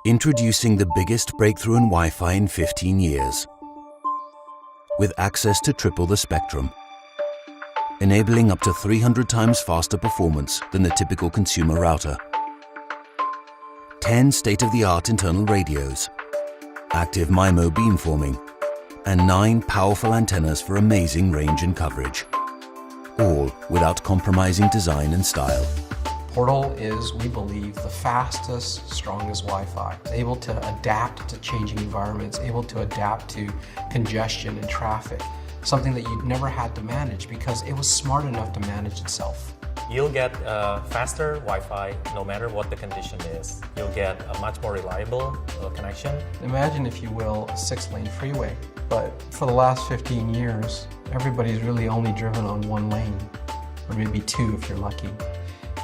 Introducing the biggest breakthrough in Wi-Fi in 15 years. With access to triple the spectrum, enabling up to 300 times faster performance than the typical consumer router. 10 state-of-the-art internal radios, active MIMO beamforming, and 9 powerful antennas for amazing range and coverage. All without compromising design and style. Portal is, we believe, the fastest, strongest Wi-Fi. It's able to adapt to changing environments, able to adapt to congestion and traffic, something that you'd never had to manage because it was smart enough to manage itself. You'll get faster Wi-Fi no matter what the condition is. You'll get a much more reliable connection. Imagine, if you will, a 6-lane freeway, but for the last 15 years, everybody's really only driven on 1 lane, or maybe 2 if you're lucky.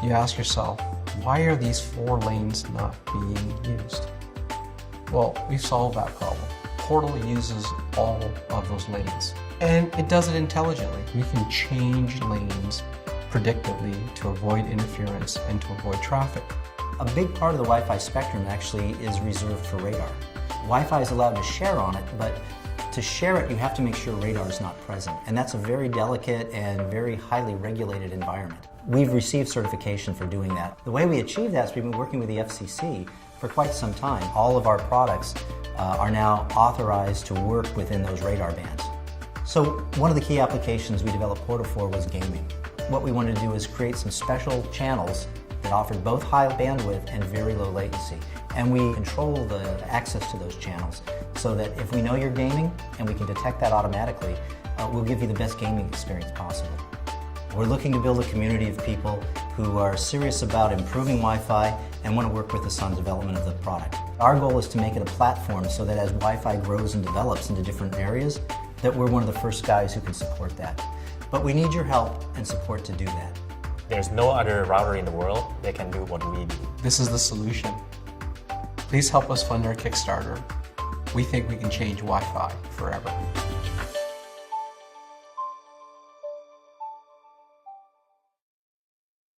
You ask yourself, why are these 4 lanes not being used? Well, we've solved that problem. Portal uses all of those lanes, and it does it intelligently. We can change lanes predictably to avoid interference and to avoid traffic. A big part of the Wi-Fi spectrum actually is reserved for radar. Wi-Fi is allowed to share on it, but to share it, you have to make sure radar is not present, and that's a very delicate and very highly regulated environment. We've received certification for doing that. The way we achieve that is we've been working with the FCC for quite some time. All of our products are now authorized to work within those radar bands. So one of the key applications we developed Portal for was gaming. What we wanted to do is create some special channels that offered both high bandwidth and very low latency. And we control the access to those channels so that if we know you're gaming and we can detect that automatically, we'll give you the best gaming experience possible. We're looking to build a community of people who are serious about improving Wi-Fi and want to work with us on development of the product. Our goal is to make it a platform so that as Wi-Fi grows and develops into different areas, that we're one of the first guys who can support that. But we need your help and support to do that. There's no other router in the world that can do what we do. This is the solution. Please help us fund our Kickstarter. We think we can change Wi-Fi forever.